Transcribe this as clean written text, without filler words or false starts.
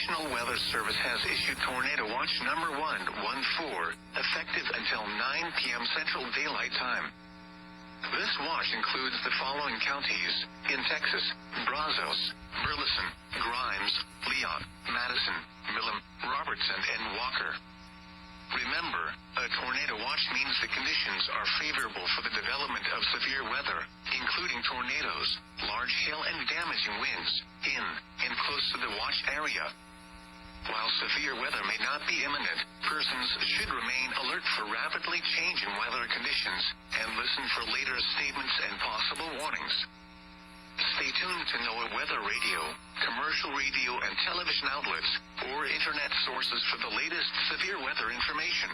National Weather Service has issued Tornado Watch number 114, effective until 9 p.m. Central Daylight Time. This watch includes the following counties in Texas: Brazos, Burleson, Grimes, Leon, Madison, Milam, Robertson, and Walker. Remember, a tornado watch means the conditions are favorable for the development of severe weather, including tornadoes, large hail and damaging winds, in and close to the watch area. While severe weather may not be imminent, persons should remain alert for rapidly changing weather conditions and listen for later statements and possible warnings. Stay tuned to NOAA Weather Radio, commercial radio and television outlets, or internet sources for the latest severe weather information.